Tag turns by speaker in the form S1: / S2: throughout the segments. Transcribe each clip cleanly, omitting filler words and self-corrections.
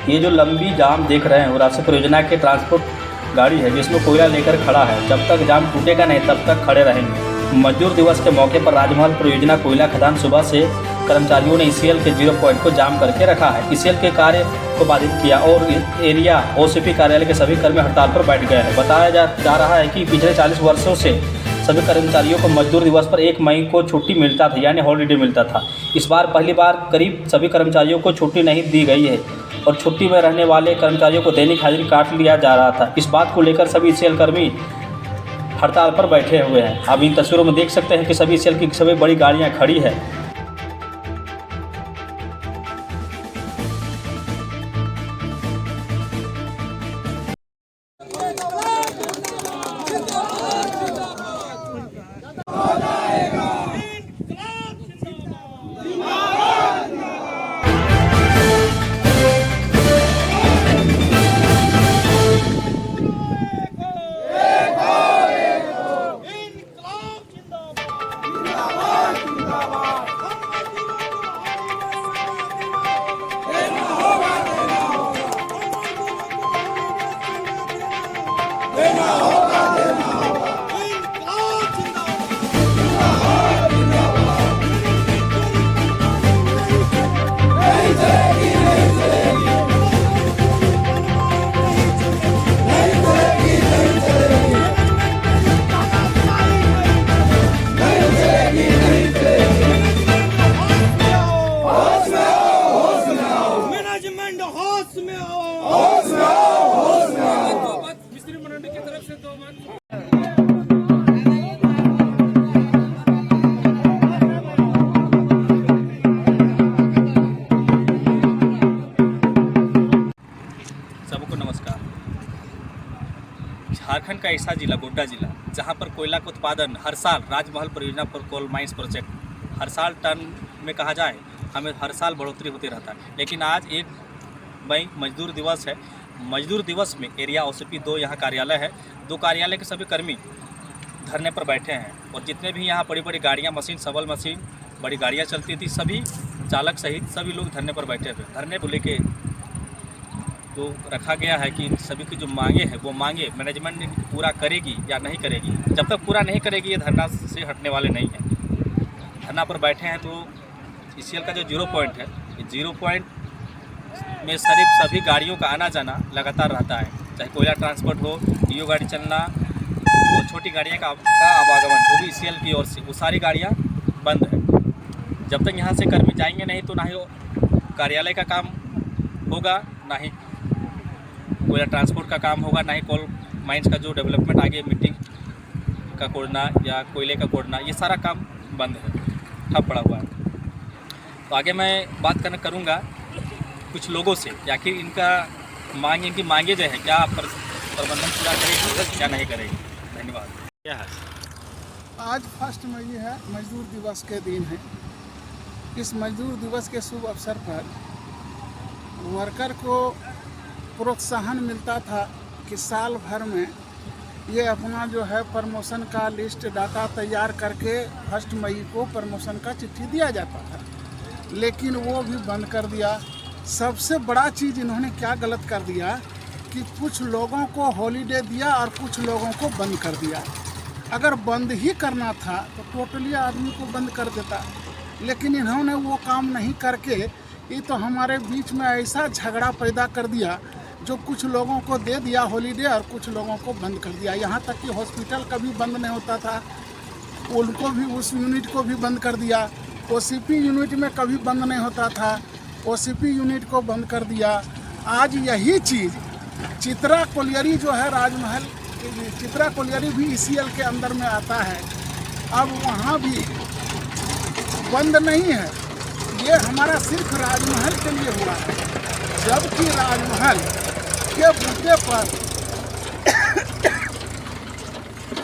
S1: ये जो लंबी जाम देख रहे हैं वो राष्ट्रीय परियोजना के ट्रांसपोर्ट गाड़ी है जिसमें कोयला लेकर खड़ा है। जब तक जाम टूटेगा नहीं तब तक खड़े रहेंगे। मजदूर दिवस के मौके पर राजमहल परियोजना कोयला खदान सुबह से कर्मचारियों ने ईसीएल के 0 पॉइंट को जाम करके रखा है। ईसीएल के कार्य को बाधित किया और एरिया ओसीपी कार्यालय के सभी कर्मी हड़ताल पर बैठ गए हैं। बताया जा रहा है कि पिछले 40 वर्षों से सभी कर्मचारियों को मजदूर दिवस पर 1 मई को छुट्टी मिलता था, यानी हॉलीडे मिलता था। इस बार पहली बार करीब सभी कर्मचारियों को छुट्टी नहीं दी गई है और छुट्टी में रहने वाले कर्मचारियों को दैनिक हाजिरी काट लिया जा रहा था। इस बात को लेकर सभी ईसीएल कर्मी हड़ताल पर बैठे हुए हैं। आप इन तस्वीरों में देख सकते हैं कि सभी ईसीएल की सभी बड़ी गाड़ियां खड़ी है। सबको नमस्कार। झारखंड का ऐसा जिला गोड्डा जिला जहां पर कोयला का उत्पादन हर साल राजमहल परियोजना पर कोल माइंस प्रोजेक्ट हर साल टन में कहा जाए हमें हर साल बढ़ोतरी होती रहता है। लेकिन आज 1 मई मजदूर दिवस है। मजदूर दिवस में एरिया ओसीपी 2 यहाँ कार्यालय है। 2 कार्यालय के सभी कर्मी धरने पर बैठे हैं और जितने भी यहाँ बड़ी बड़ी गाड़ियाँ मशीन सबल मशीन बड़ी गाड़ियाँ चलती थी सभी चालक सहित सभी लोग धरने पर बैठे हुए। धरने को लेके तो रखा गया है कि सभी की जो मांगे हैं वो मांगे मैनेजमेंट पूरा करेगी या नहीं करेगी। जब तक पूरा नहीं करेगी ये धरना से हटने वाले नहीं हैं। धरना पर बैठे हैं तो ईसीएल का जो 0 पॉइंट है ये 0 पॉइंट में सभी गाड़ियों का आना जाना लगातार रहता है। चाहे कोयला ट्रांसपोर्ट हो, डीओ गाड़ी चलना, वो छोटी गाड़ियाँ का आवागमन वो भी ईसीएल की ओर से वो सारी गाड़ियाँ बंद है। जब तक यहाँ से कर्मी जाएंगे नहीं तो ना ही कार्यालय का काम होगा, ना ही कोयला ट्रांसपोर्ट का काम होगा, ना ही कोल माइंस का जो डेवलपमेंट आगे मिट्टी का कोड़ना या कोयले का कोड़ना ये सारा काम बंद है, ठप पड़ा हुआ है। तो आगे मैं बात करूँगा कुछ लोगों से कि आखिर इनकी मांगे जो है क्या प्रबंधन पूरा करेगी क्या नहीं करेगी। धन्यवाद। क्या है
S2: आज 1 मई है, मजदूर दिवस के दिन है। इस मजदूर दिवस के शुभ अवसर पर वर्कर को प्रोत्साहन मिलता था कि साल भर में ये अपना जो है प्रमोशन का लिस्ट डाटा तैयार करके 1 मई को प्रमोशन का चिट्ठी दिया जाता था, लेकिन वो भी बंद कर दिया। सबसे बड़ा चीज़ इन्होंने क्या गलत कर दिया कि कुछ लोगों को हॉलीडे दिया और कुछ लोगों को बंद कर दिया। अगर बंद ही करना था तो टोटली आदमी को बंद कर देता, लेकिन इन्होंने वो काम नहीं करके ये तो हमारे बीच में ऐसा झगड़ा पैदा कर दिया जो कुछ लोगों को दे दिया हॉलीडे और कुछ लोगों को बंद कर दिया। यहाँ तक कि हॉस्पिटल कभी बंद नहीं होता था, उनको भी उस यूनिट को भी बंद कर दिया। ओसीपी यूनिट में कभी बंद नहीं होता था, ओसीपी यूनिट को बंद कर दिया। आज यही चीज़ चित्रा कोलियरी जो है राजमहल, चित्रा कोलियरी भी ईसीएल के अंदर में आता है, अब वहाँ भी बंद नहीं है। ये हमारा सिर्फ राजमहल के लिए हुआ है, जबकि राजमहल के मुद्दे पर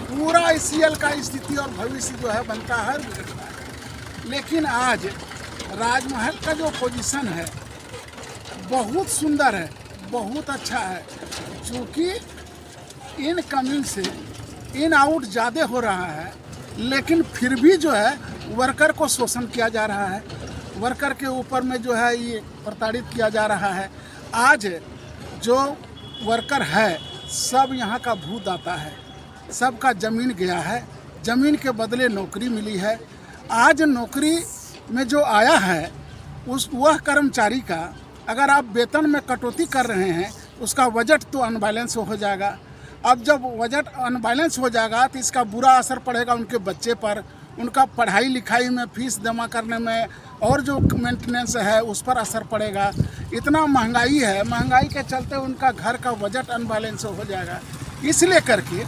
S2: पूरा ईसीएल का स्थिति और भविष्य जो है बनता है। लेकिन आज राजमहल का जो पोजीशन है बहुत सुंदर है, बहुत अच्छा है। चूँकि इन कमिंग से इन आउट ज़्यादा हो रहा है, लेकिन फिर भी जो है वर्कर को शोषण किया जा रहा है, वर्कर के ऊपर में जो है ये प्रताड़ित किया जा रहा है। आज जो वर्कर है सब यहाँ का भूदाता है, सबका ज़मीन गया है, ज़मीन के बदले नौकरी मिली है। आज नौकरी में जो आया है वह कर्मचारी का अगर आप वेतन में कटौती कर रहे हैं उसका बजट तो अनबैलेंस हो जाएगा। अब जब बजट अनबैलेंस हो जाएगा तो इसका बुरा असर पड़ेगा उनके बच्चे पर, उनका पढ़ाई लिखाई में फीस जमा करने में और जो मेंटेनेंस है उस पर असर पड़ेगा। इतना महंगाई है, महंगाई के चलते उनका घर का बजट अनबैलेंस हो जाएगा। इसलिए करके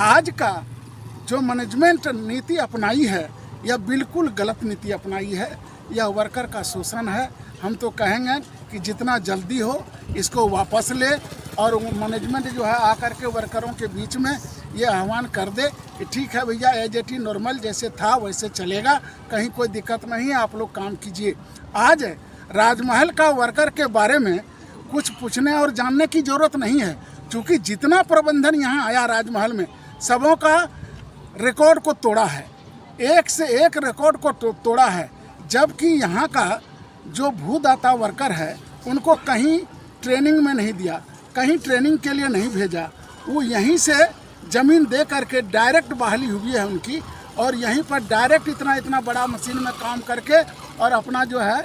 S2: आज का जो मैनेजमेंट नीति अपनाई है यह बिल्कुल गलत नीति अपनाई है, यह वर्कर का शोषण है। हम तो कहेंगे कि जितना जल्दी हो इसको वापस ले और मैनेजमेंट जो है आकर के वर्करों के बीच में ये आह्वान कर दे कि ठीक है भैया, एज इट इज नॉर्मल जैसे था वैसे चलेगा, कहीं कोई दिक्कत नहीं है, आप लोग काम कीजिए। आज राजमहल का वर्कर के बारे में कुछ पूछने और जानने की ज़रूरत नहीं है, क्योंकि जितना प्रबंधन यहाँ आया राजमहल में सबों का रिकॉर्ड को तोड़ा है, एक से एक रिकॉर्ड को तोड़ा है। जबकि यहाँ का जो भूदाता वर्कर है उनको कहीं ट्रेनिंग में नहीं दिया, कहीं ट्रेनिंग के लिए नहीं भेजा, वो यहीं से ज़मीन दे करके डायरेक्ट बहाली हुई है उनकी, और यहीं पर डायरेक्ट इतना बड़ा मशीन में काम करके और अपना जो है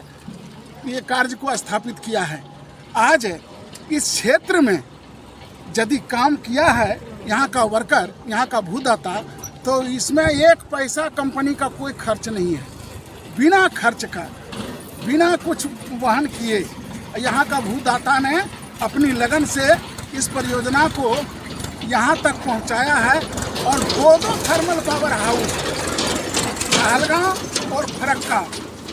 S2: ये कार्य को स्थापित किया है। आज इस क्षेत्र में यदि काम किया है यहाँ का वर्कर, यहाँ का भूदाता, तो इसमें एक पैसा कंपनी का कोई खर्च नहीं है। बिना खर्च का, बिना कुछ वहन किए यहाँ का भूदाता ने अपनी लगन से इस परियोजना को यहाँ तक पहुँचाया है। और दो थर्मल पावर हाउस, कहलगांव और फरक्का,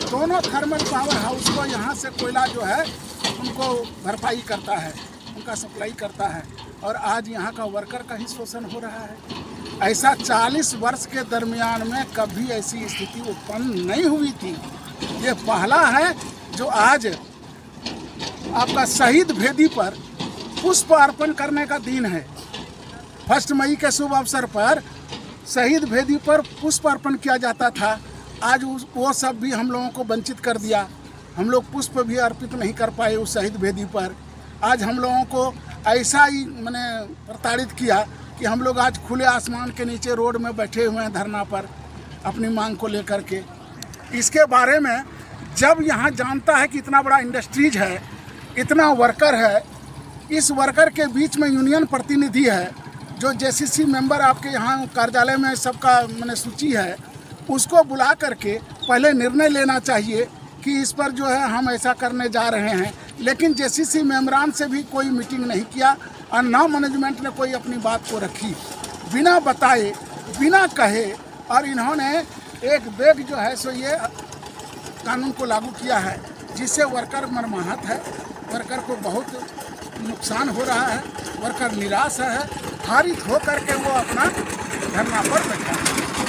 S2: दोनों थर्मल पावर हाउस को यहाँ से कोयला जो है उनको भरपाई करता है, उनका सप्लाई करता है। और आज यहाँ का वर्कर का ही शोषण हो रहा है। ऐसा 40 वर्ष के दरमियान में कभी ऐसी स्थिति उत्पन्न नहीं हुई थी। ये पहला है जो आज आपका शहीद भेदी पर पुष्प अर्पण करने का दिन है। 1 मई के शुभ अवसर पर शहीद भेदी पर पुष्प अर्पण किया जाता था, आज वो सब भी हम लोगों को वंचित कर दिया। हम लोग पुष्प भी अर्पित नहीं कर पाए उस शहीद भेदी पर। आज हम लोगों को ऐसा ही मैंने प्रताड़ित किया कि हम लोग आज खुले आसमान के नीचे रोड में बैठे हुए हैं धरना पर अपनी मांग को लेकर के। इसके बारे में जब यहाँ जानता है कि इतना बड़ा इंडस्ट्रीज है, इतना वर्कर है, इस वर्कर के बीच में यूनियन प्रतिनिधि है, जो जेसीसी मेंबर आपके यहाँ कार्यालय में सबका मैंने सूची है, उसको बुला करके पहले निर्णय लेना चाहिए कि इस पर जो है हम ऐसा करने जा रहे हैं। लेकिन जेसीसी मेंबरान से भी कोई मीटिंग नहीं किया और ना मैनेजमेंट ने कोई अपनी बात को रखी, बिना बताए, बिना कहे। और इन्होंने एक बेग जो है सो ये कानून को लागू किया है, जिससे वर्कर मर्माहत है, वर्कर को बहुत नुकसान हो रहा है, वर्कर निराश है, हारित हो करके वो अपना धरना पर बैठा है।